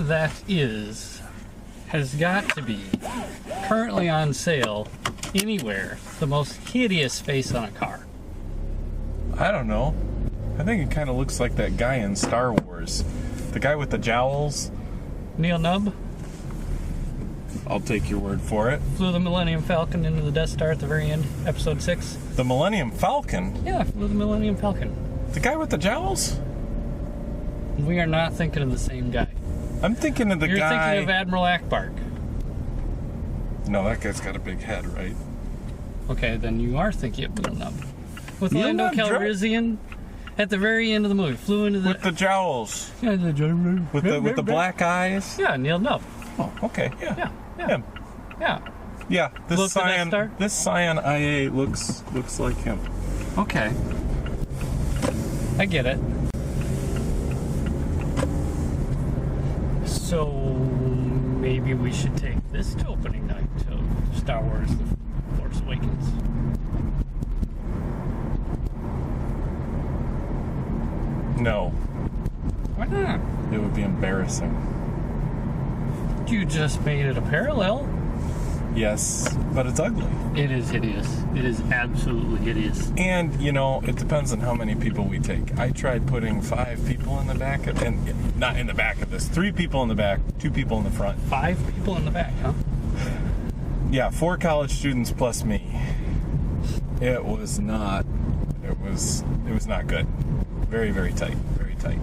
that has got to be currently on sale anywhere the most hideous face on a car? I don't know. I think it kind of looks like that guy in Star Wars. The guy with the jowls. Neil Nubb? I'll take your word for it. Flew the Millennium Falcon into the Death Star at the very end, episode 6. The Millennium Falcon? Yeah, flew the Millennium Falcon. The guy with the jowls? We are not thinking of the same guy. I'm thinking of the You're guy... You're thinking of Admiral Ackbark. No, that guy's got a big head, right? Okay, then you are thinking of Neil Nubb. With Neil Lando Nubb Calrissian at the very end of the movie. Flew into the... With the jowls. Yeah, With the black eyes. Yeah, Neil Nubb. Oh, okay. Yeah. Yeah. Yeah. Yeah, this Scion Scion IA looks like him. Okay. I get it. So maybe we should take this to opening night of Star Wars The Force Awakens. No. Why not? It would be embarrassing. You just made it a parallel. Yes, but it's ugly. It is hideous. It is absolutely hideous. And, it depends on how many people we take. I tried putting 5 people in the back, and not in the back of this. 3 people in the back, 2 people in the front. 5 people in the back, huh? Yeah, 4 college students plus me. It was not good. Very, very tight. Very tight.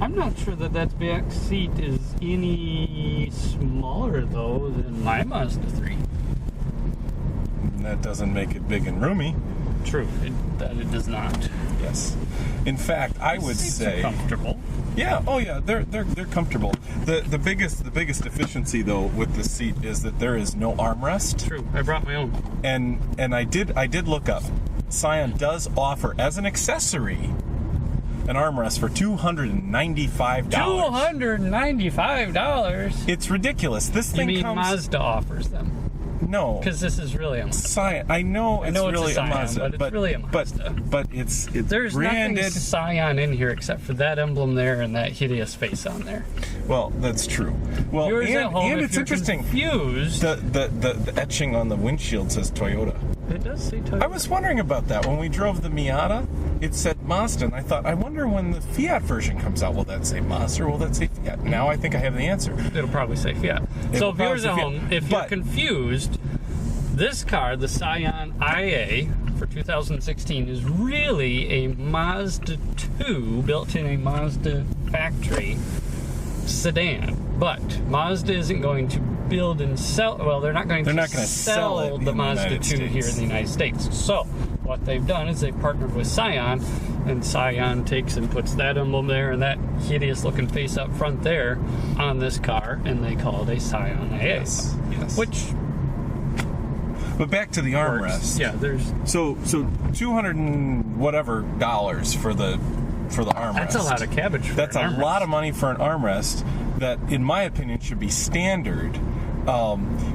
I'm not sure that back seat is any smaller, though, than my Mazda 3. That doesn't make it big and roomy. True, it does not. Yes. In fact, I would say... Seats are comfortable. Yeah, oh yeah, they're comfortable. The biggest deficiency, though, with the seat is that there is no armrest. True, I brought my own. And I did look up. Scion does offer, as an accessory, an armrest for $295. $295? It's ridiculous. This thing You mean comes... Mazda offers them? No. Because this is really a Mazda. Scion. I know it's really a Scion, a Mazda, but it's really a Mazda. But it's There's branded. nothing Scion in here except for that emblem there and that hideous face on there. Well, that's true. Well, Yours at home, and if it's you're interesting. Confused. The etching on the windshield says Toyota. It does say Toyota. I was wondering about that. When we drove the Miata, it said Mazda, and I thought, I wonder when the Fiat version comes out, will that say Mazda or will that say Fiat? Now I think I have the answer. It'll probably say Fiat. So viewers at home, if you're confused, this car, the Scion IA for 2016, is really a Mazda 2 built in a Mazda factory sedan. But Mazda isn't going to build and sell. Well, they're not going to sell the Mazda 2 here in the United States. So what they've done is they've partnered with Scion, and Scion takes and puts that emblem there and that hideous looking face up front there on this car, and they call it a Scion IA. Yes. Which... But back to the armrest. Yeah, there's... So $200 and whatever dollars for the armrest. That's a lot of cabbage for That's an a armrest. lot of money for an armrest that, in my opinion, should be standard.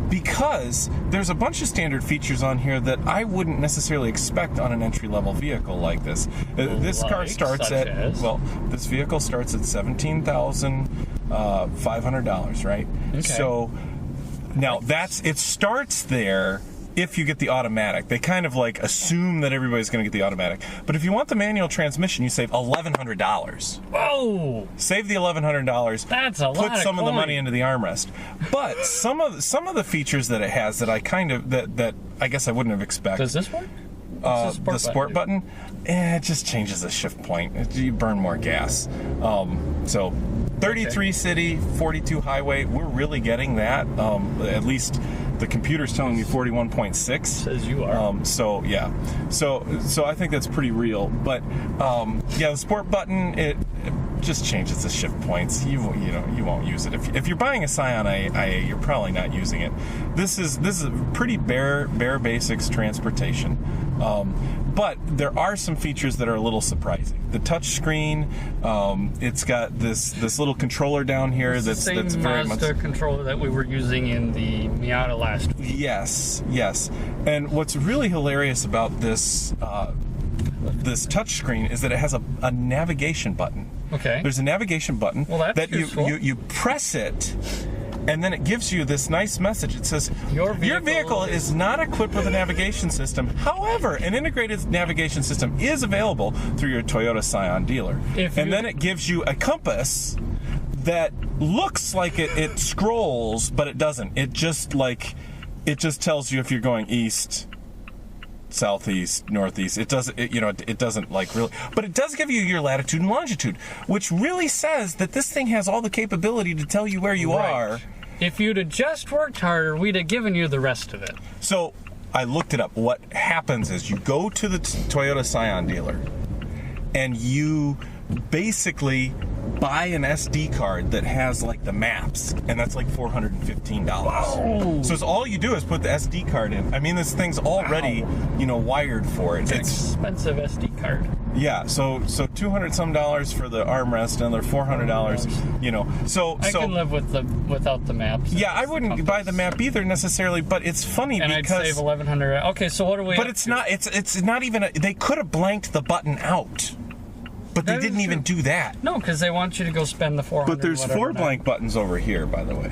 Because there's a bunch of standard features on here that I wouldn't necessarily expect on an entry-level vehicle like this. This car starts this vehicle starts at $17,500, right? Okay. So now it starts there. If you get the automatic, they kind of like assume that everybody's going to get the automatic. But if you want the manual transmission, you save $1,100. Whoa! Save the $1,100. That's a lot. Put some of the money into the armrest. But some of the features that it has that I kind of that I guess I wouldn't have expected. Does this work? The sport button, it just changes the shift point. You burn more gas. So 33 city, 42 highway. We're really getting that. At least the computer's telling me 41.6. Says you are. So yeah. So I think that's pretty real. But the sport button, it just changes the shift points. You won't use it if you're buying a Scion IA. You're probably not using it. This is a pretty bare basics transportation. But there are some features that are a little surprising. The touch screen, it's got this little controller down here that's very much the Mazda controller that we were using in the Miata last week. Yes. And what's really hilarious about this touch screen is that it has a navigation button. Okay. There's a navigation button that you press it, and then it gives you this nice message. It says, your vehicle is not equipped with a navigation system. However, an integrated navigation system is available through your Toyota Scion dealer. Then it gives you a compass that looks like it scrolls, but it doesn't. It just tells you if you're going east, southeast, northeast. It doesn't like really, but it does give you your latitude and longitude, which really says that this thing has all the capability to tell you where you are. If you'd have just worked harder, we'd have given you the rest of it. So I looked it up. What happens is you go to the Toyota Scion dealer and you basically buy an SD card that has like the maps, and that's like $415. Wow. So it's all you do is put the SD card in. I mean, this thing's already, wired for it. It's an expensive SD card. Yeah, so $200 some for the armrest, and they're $400. So I can live without the maps. Yeah, I wouldn't buy the map either necessarily, but it's funny and because I'd save $1,100. Okay, so what do we? But it's not. It's not even. They could have blanked the button out. But they didn't even do that. No, because they want you to go spend the $400. But there's 4 blank buttons over here, by the way.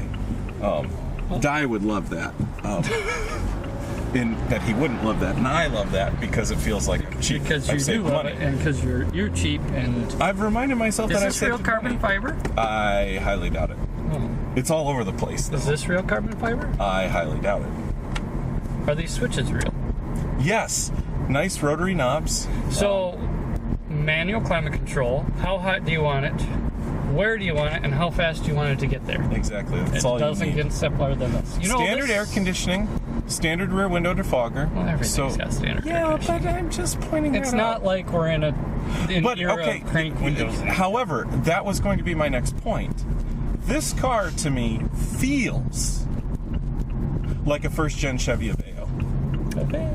Di would love that. In that he wouldn't love that, and I love that because it feels like I'm cheap. Because you do love it, and because you're cheap, and I've reminded myself that I've saved money. Is this real carbon fiber? I highly doubt it. Oh. It's all over the place, though. Is this real carbon fiber? I highly doubt it. Are these switches real? Yes. Nice rotary knobs. So. Manual climate control. How hot do you want it? Where do you want it? And how fast do you want it to get there? Exactly. That's all you need. It doesn't get simpler than this. Standard air conditioning, standard rear window defogger. Well, everything's got standard air conditioning. Yeah, but I'm just pointing it out. It's not like we're in an era of crank windows. However, that was going to be my next point. This car, to me, feels like a first-gen Chevy Aveo.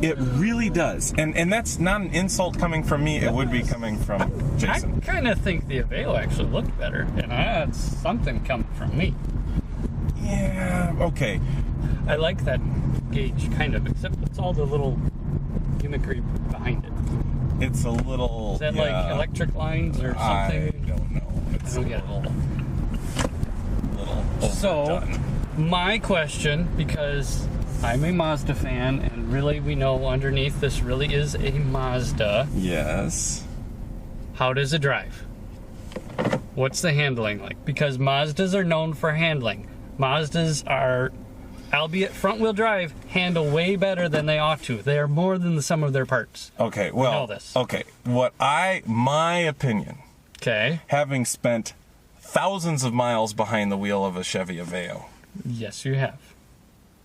It really does, and that's not an insult coming from me. It would be coming from Jason. I kind of think the Aveo actually looked better, and that's something coming from me. Yeah, okay. I like that gauge, kind of, except it's all the little gimmickry behind it. It's a little... Is that like electric lines or something? I don't know. I don't get it a little overdone. So, my question, because... I'm a Mazda fan, and really we know underneath this really is a Mazda. Yes. How does it drive? What's the handling like? Because Mazdas are known for handling. Mazdas are, albeit front-wheel drive, handle way better than they ought to. They are more than the sum of their parts. Okay, well, we know this. Okay, my opinion, having spent thousands of miles behind the wheel of a Chevy Aveo. Yes, you have.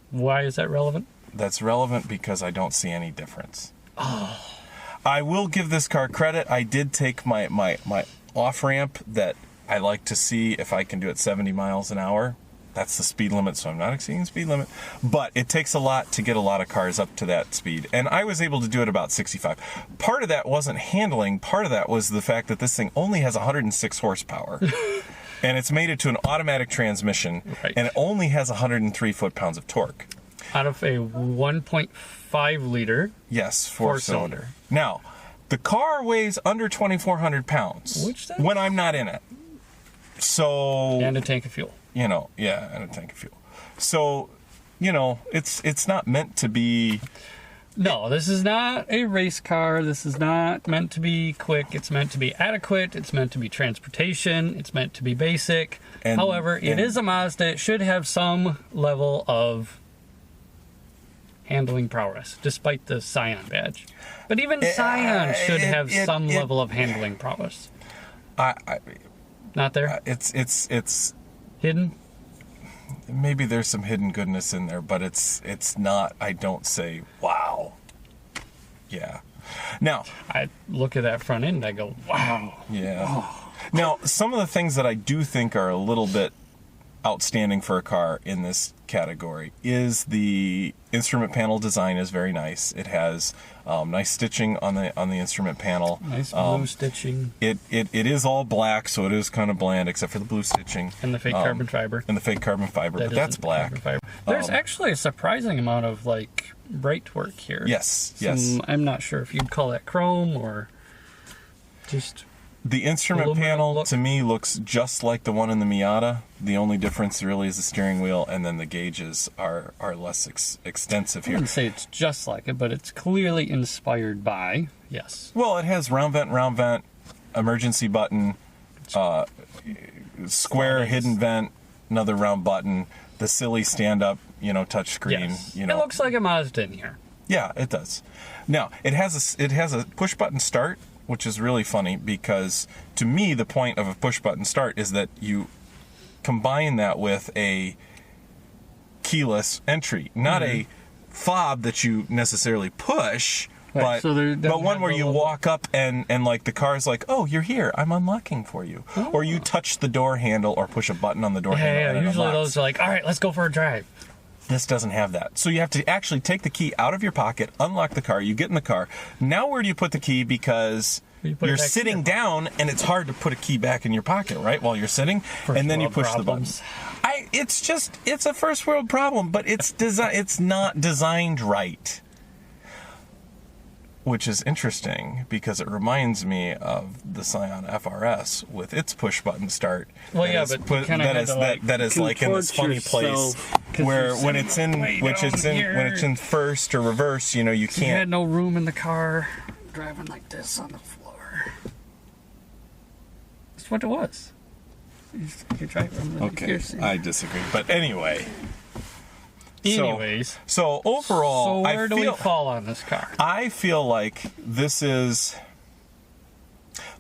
Why is that relevant? That's relevant because I don't see any difference. Oh. I will give this car credit. I did take my off-ramp that I like to see if I can do it 70 miles an hour. That's the speed limit, so I'm not exceeding the speed limit. But it takes a lot to get a lot of cars up to that speed. And I was able to do it about 65. Part of that wasn't handling. Part of that was the fact that this thing only has 106 horsepower. And it's mated to an automatic transmission, and it only has 103 foot-pounds of torque. Out of a 1.5 liter. Yes, four-cylinder. Now, the car weighs under 2,400 pounds when I'm not in it. So. And a tank of fuel. And a tank of fuel. So, it's not meant to be. No, this is not a race car. This is not meant to be quick. It's meant to be adequate. It's meant to be transportation. It's meant to be basic. However, it is a Mazda. It should have some level of handling prowess, despite the Scion badge. But even Scion should have some level of handling prowess. Not there? It's hidden? Maybe there's some hidden goodness in there, but it's not, I don't say, wow. Yeah. Now, I look at that front end, I go, wow. Yeah. Oh. Now, some of the things that I do think are a little bit outstanding for a car in this category is the instrument panel design is very nice. It has nice stitching on the instrument panel. Nice blue stitching. It is all black, so it is kind of bland, except for the blue stitching. And the fake carbon fiber. And the fake carbon fiber, but that's black. There's actually a surprising amount of bright work here. Yes, yes. I'm not sure if you'd call that chrome or just. The instrument panel to me looks just like the one in the Miata. The only difference really is the steering wheel, and then the gauges are less extensive I here. wouldn't say it's just like it, but it's clearly inspired by, yes. Well, it has round vent, emergency button, square hidden vent, another round button, the silly stand-up, touch screen. Yes. It looks like a Mazda in here. Yeah, it does. Now, it has a push-button start, which is really funny because to me the point of a push-button start is that you combine that with a keyless entry, not a fob that you necessarily push, Right, but one where you walk up and like the car's like, oh, you're here, I'm unlocking for you. Oh. Or you touch the door handle or push a button on the door handle. Yeah, and it usually unlocks. those are like, all right, let's go for a drive. This doesn't have that. So you have to actually take the key out of your pocket, unlock the car, you get in the car. Now where do you put the key? Because you're sitting down and it's hard to put a key back in your pocket, right? While you're sitting. And then you push the button. It's a first world problem, but it's not designed right. Which is interesting because it reminds me of the Scion FRS with its push button start. Well, yeah, but that is like in this funny place where when it's in first or reverse, you can't. You had no room in the car, driving like this on the floor. That's what it was. You Okay, I disagree, but anyway. Anyways, so overall, so where do we fall on this car? I feel like this is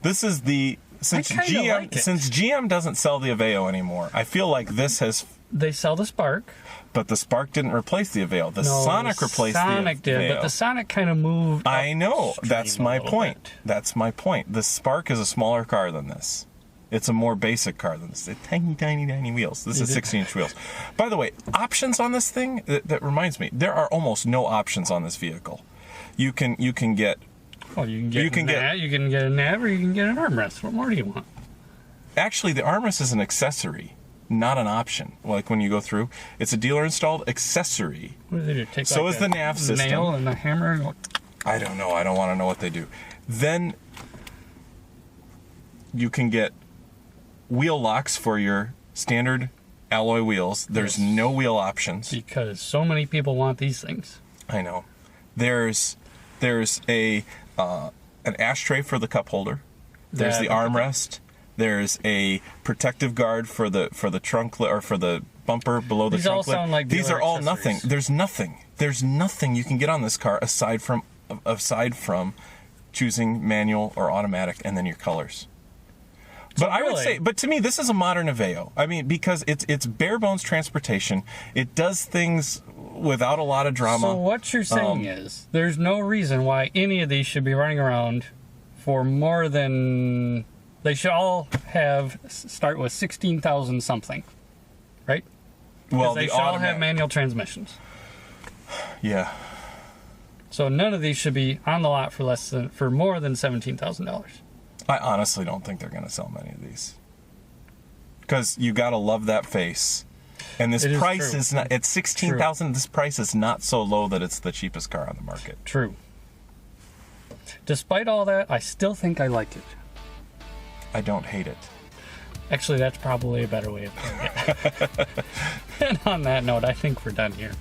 the since GM doesn't sell the Aveo anymore. I feel like this has. They sell the Spark, but the Spark didn't replace the Aveo. The Sonic replaced the Aveo. Sonic did, but the Sonic kind of moved. I know. That's my point. That's my point. The Spark is a smaller car than this. It's a more basic car than this. Tiny, tiny, tiny wheels. This is 16-inch wheels. By the way, options on this thing, that reminds me, there are almost no options on this vehicle. You can get... Well, you can get a nav or you can get an armrest. What more do you want? Actually, the armrest is an accessory, not an option. Like when you go through, it's a dealer-installed accessory. What do they do? Take so like is the nav system. Nail and the hammer? And I don't know. I don't want to know what they do. Then you can get wheel locks for your standard alloy wheels. There's no wheel options because so many people want these things. I know. There's a an ashtray for the cup holder. There's the armrest. There's a protective guard for the trunk or for the bumper below the trunk lid. These all sound like these are all accessories. nothing. There's nothing you can get on this car aside from choosing manual or automatic and then your colors. But I would say, but to me, this is a modern Aveo. I mean, because it's bare bones transportation. It does things without a lot of drama. So what you're saying is, there's no reason why any of these should be running around for more than. They should all start with 16,000 something, right? Well, they should all have manual transmissions. Yeah. So none of these should be on the lot for more than $17,000. I honestly don't think they're going to sell many of these. Because you got to love that face. And this price is not, at $16,000, this price is not so low that it's the cheapest car on the market. True. Despite all that, I still think I like it. I don't hate it. Actually, that's probably a better way of putting it. And on that note, I think we're done here.